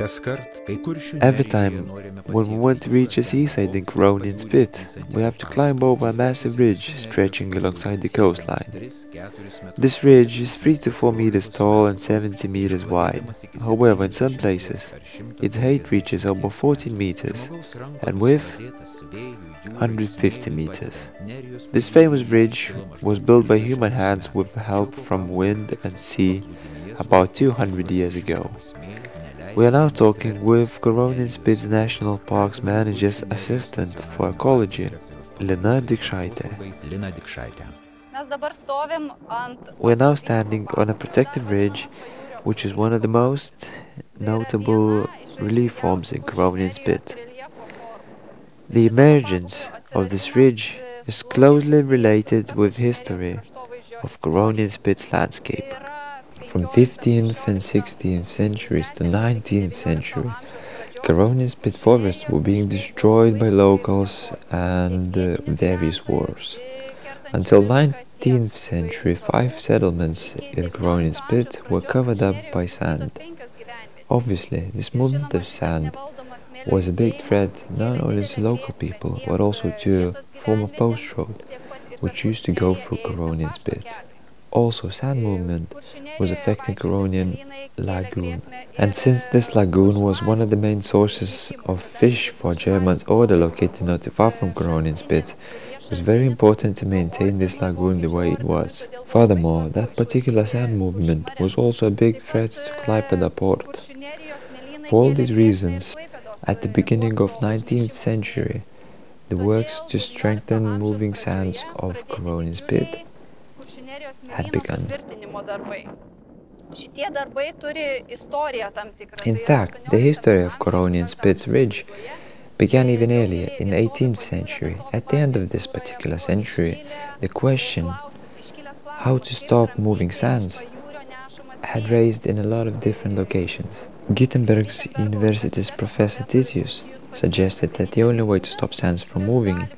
Every time when we want to reach a seaside in Coronian Spit, we have to climb over a massive ridge stretching alongside the coastline. This ridge is 3 to 4 meters tall and 70 meters wide. However, in some places, its height reaches over 14 meters and width 150 meters. This famous ridge was built by human hands with help from wind and sea about 200 years ago. We are now talking with Coronian Spit's National Parks Manager's Assistant for Ecology, Lina Dikšaitė. We are now standing on a protected ridge, which is one of the most notable relief forms in Coronian Spit. The emergence of this ridge is closely related with history of Coronian Spit's landscape. From 15th and 16th centuries to 19th century, Coronian Spit forests were being destroyed by locals and various wars. Until 19th century, 5 settlements in Coronian Spit were covered up by sand. Obviously, this movement of sand was a big threat not only to local people, but also to former post road, which used to go through Coronian Spit. Also, sand movement was affecting Coronian lagoon, and since this lagoon was one of the main sources of fish for Germans order located not too far from Coronian Spit, it was very important to maintain this lagoon the way it was. Furthermore, that particular sand movement was also a big threat to Klaipėda port. For all these reasons, at the beginning of 19th century, the works to strengthen moving sands of Coronian Spit had begun. In fact, the history of Coronian Spit's ridge began even earlier, in the 18th century. At the end of this particular century, the question how to stop moving sands had raised in a lot of different locations. Gutenberg's University's Professor Titius suggested that the only way to stop sands from moving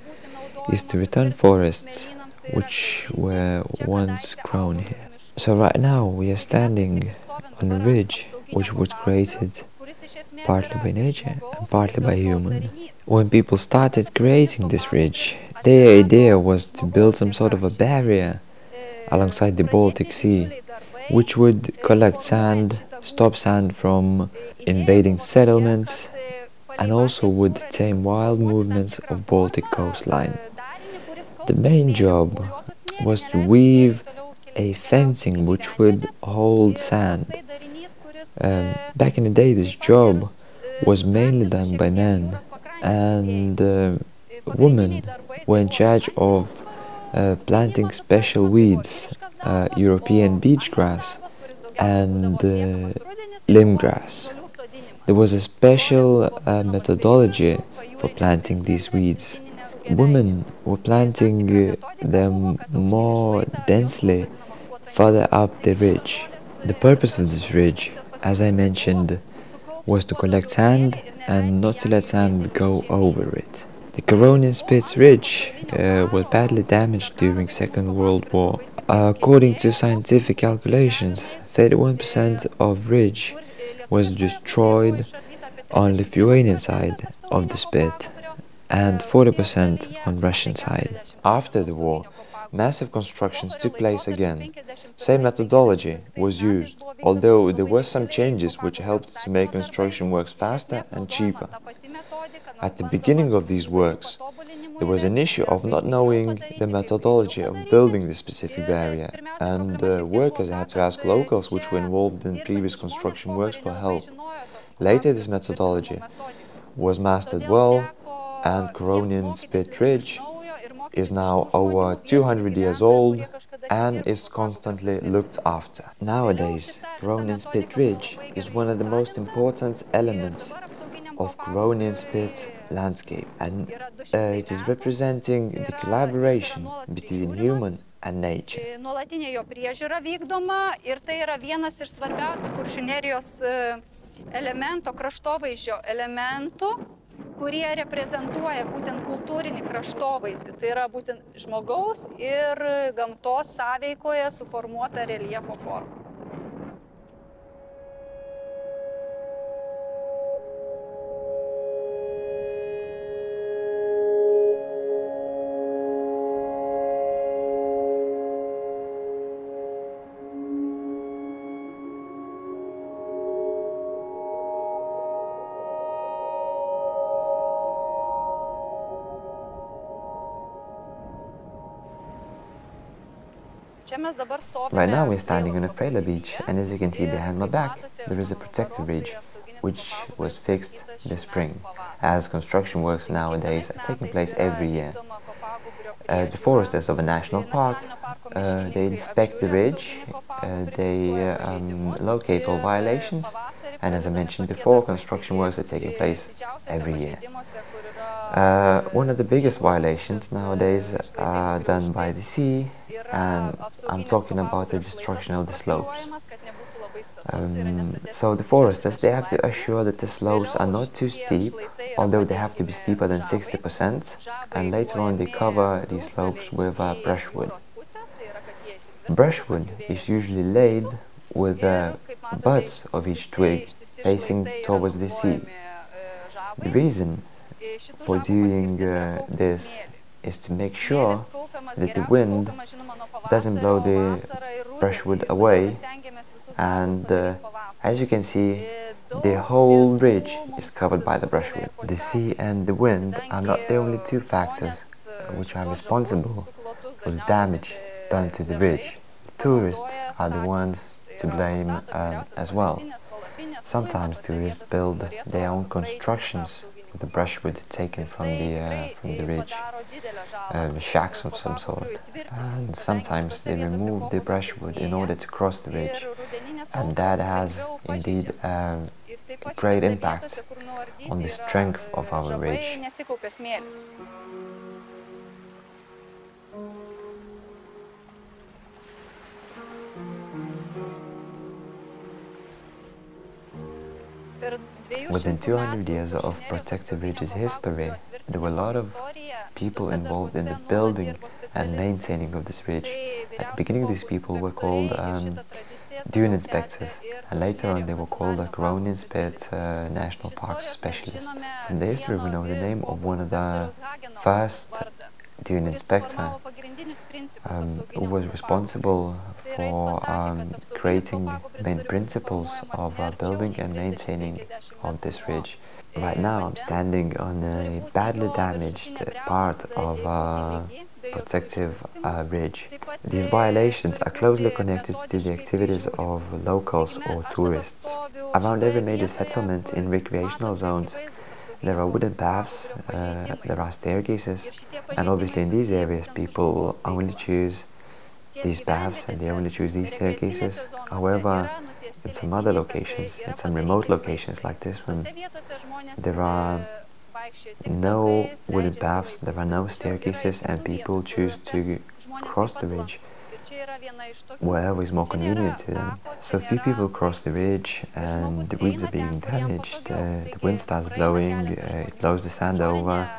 is to return forests which were once grown here. So right now we are standing on a ridge which was created partly by nature and partly by human. When people started creating this ridge, their idea was to build some sort of a barrier alongside the Baltic Sea, which would collect sand, stop sand from invading settlements, and also would tame wild movements of Baltic coastline. The main job was to weave a fencing which would hold sand. Back in the day, this job was mainly done by men, and women were in charge of planting special weeds, European beach grass and limgrass. There was a special methodology for planting these weeds. Women were planting them more densely further up the ridge. The purpose of this ridge, as I mentioned, was to collect sand and not to let sand go over it. The Coronian Spit's ridge was badly damaged during Second World War. According to scientific calculations, 31% of ridge was destroyed on Lithuanian side of the Spit and 40% on Russian side. After the war, massive constructions took place again. Same methodology was used, although there were some changes which helped to make construction works faster and cheaper. At the beginning of these works, there was an issue of not knowing the methodology of building the specific barrier, and workers had to ask locals which were involved in previous construction works for help. Later, this methodology was mastered well, and Coronian Spit Ridge is now over 200 years old and is constantly looked after. Nowadays, Coronian Spit Ridge is one of the most important elements of Coronian Spit landscape, and it is representing the collaboration between human and nature. Nuolatinė jo priežiūra vykdoma ir tai yra vienas iš svarbiausių Kuršių nerijos elemento, kraštovaizdžio elementų, kurie reprezentuoja būtent kultūrinį kraštovaizdį. Tai yra būtent žmogaus ir gamtos sąveikoje suformuota reljefo forma. Right now we're standing on a trailer beach, and as you can see behind my back, there is a protective ridge, which was fixed this spring, as construction works nowadays are taking place every year. The foresters of a national park, they inspect the ridge, they locate all violations, and as I mentioned before, construction works are taking place every year. One of the biggest violations nowadays are done by the sea, and I'm talking about the destruction of the slopes. So the foresters, they have to assure that the slopes are not too steep, although they have to be steeper than 60%, and later on they cover these slopes with brushwood. Brushwood is usually laid with the buds of each twig facing towards the sea. The reason for doing this is to make sure that the wind doesn't blow the brushwood away, and as you can see, the whole ridge is covered by the brushwood. The sea and the wind are not the only two factors which are responsible for the damage done to the ridge. The tourists are the ones to blame as well. Sometimes tourists build their own constructions with the brushwood taken from the ridge, shacks of some sort, and sometimes they remove the brushwood in order to cross the ridge, and that has indeed a great impact on the strength of our ridge. Within 200 years of Protective Ridge's history, there were a lot of people involved in the building and maintaining of this ridge. At the beginning, these people were called dune inspectors, and later on they were called the Coronian National Parks specialists. From the history, we know the name of one of the first dune inspector who was responsible for creating main principles of building and maintaining of this ridge. Right now I'm standing on a badly damaged part of a protective ridge. These violations are closely connected to the activities of locals or tourists. Around every major settlement in recreational zones, there are wooden paths, there are staircases, and obviously in these areas people only choose these paths and they only choose these staircases. However, in some other locations, in some remote locations like this one, there are no wooden paths, there are no staircases, and people choose to cross the ridge wherever is more convenient to them. So few people cross the ridge and the weeds are being damaged, the wind starts blowing, it blows the sand over,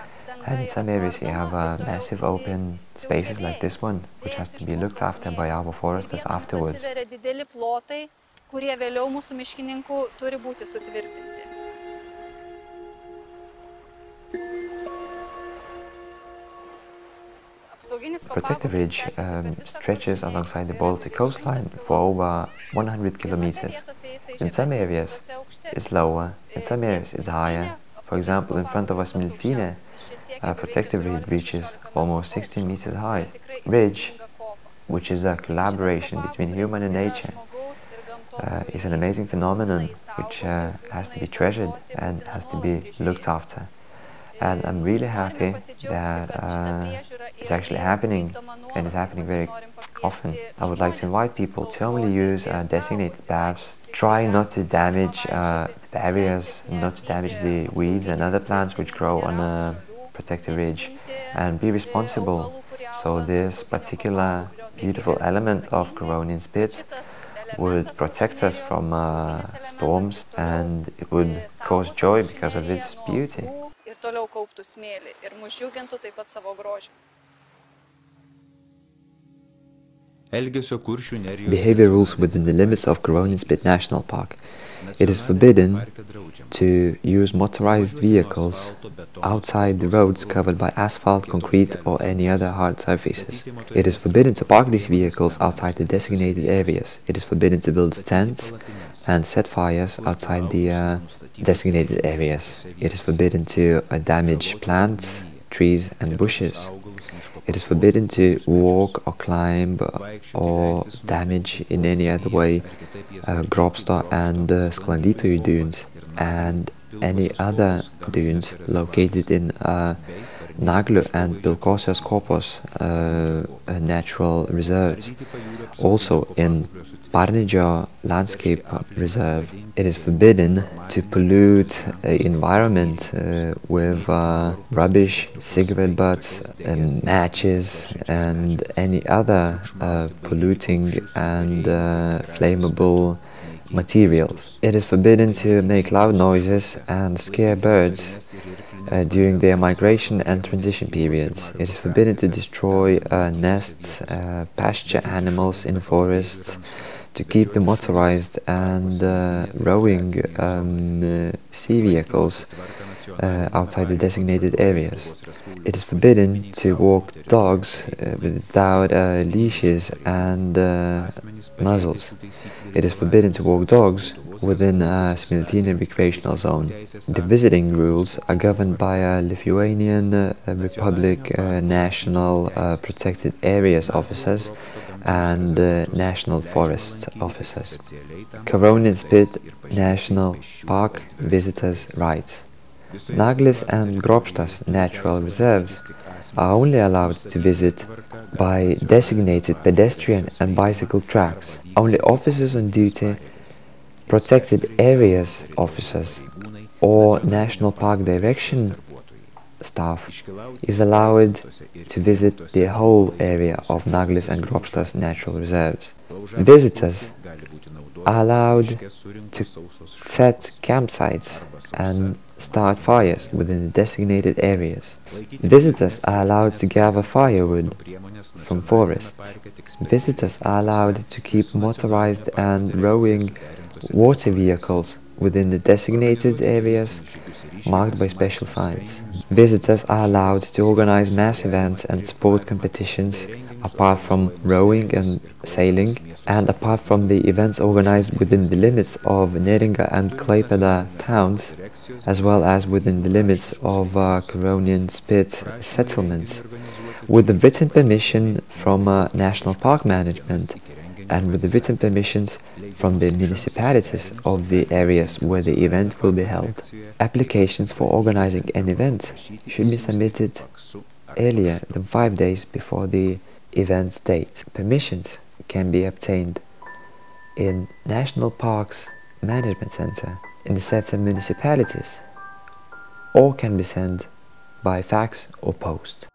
and in some areas you have massive open spaces like this one, which has to be looked after by our foresters afterwards. Protective Ridge stretches alongside the Baltic coastline for over 100 kilometers. In some areas it's lower, in some areas it's higher. For example, in front of us Miltine, Protective Ridge reaches almost 16 meters high. Ridge, which is a collaboration between human and nature, is an amazing phenomenon which has to be treasured and has to be looked after. And I'm really happy that it's actually happening, and it's happening very often. I would like to invite people to only use designated paths. Try not to damage the barriers, not to damage the weeds and other plants which grow on a protected ridge, and be responsible so this particular beautiful element of Coronian Spitz would protect us from storms, and it would cause joy because of its beauty. Behavior rules within the limits of Coronian Spit National Park. It is forbidden to use motorized vehicles outside the roads covered by asphalt, concrete or any other hard surfaces. It is forbidden to park these vehicles outside the designated areas. It is forbidden to build tents and set fires outside the designated areas. It is forbidden to damage plants, trees and bushes. It is forbidden to walk or climb or damage in any other way Grobsto and Sklandytojų dunes and any other dunes located in Naglių and Pilkosios Kopos natural reserves. Also in Parnidžio Landscape Reserve, it is forbidden to pollute the environment with rubbish, cigarette butts, and matches, and any other polluting and flammable materials. It is forbidden to make loud noises and scare birds during their migration and transition periods. It is forbidden to destroy nests, pasture animals in forests, to keep the motorized and rowing sea vehicles outside the designated areas. It is forbidden to walk dogs without leashes and muzzles. It is forbidden to walk dogs within a Smiltynė recreational zone. The visiting rules are governed by a Lithuanian Republic National Protected Areas Officers and National Forest Officers. Coronian Spit National Park Visitors' Rights. Naglis and Grobštas natural reserves are only allowed to visit by designated pedestrian and bicycle tracks. Only officers on duty, protected areas officers, or National Park Direction staff is allowed to visit the whole area of Naglis and Grobštas natural reserves. Visitors are allowed to set campsites and start fires within the designated areas. Visitors are allowed to gather firewood from forests. Visitors are allowed to keep motorized and rowing water vehicles within the designated areas marked by special signs. Visitors are allowed to organize mass events and sport competitions apart from rowing and sailing, and apart from the events organized within the limits of Neringa and Klaipėda towns, as well as within the limits of Coronian Spit settlements, with the written permission from National Park Management and with the written permissions from the municipalities of the areas where the event will be held. Applications for organizing an event should be submitted earlier than 5 days before the event's date. Permissions can be obtained in National Parks Management Center in the set municipalities, or can be sent by fax or post.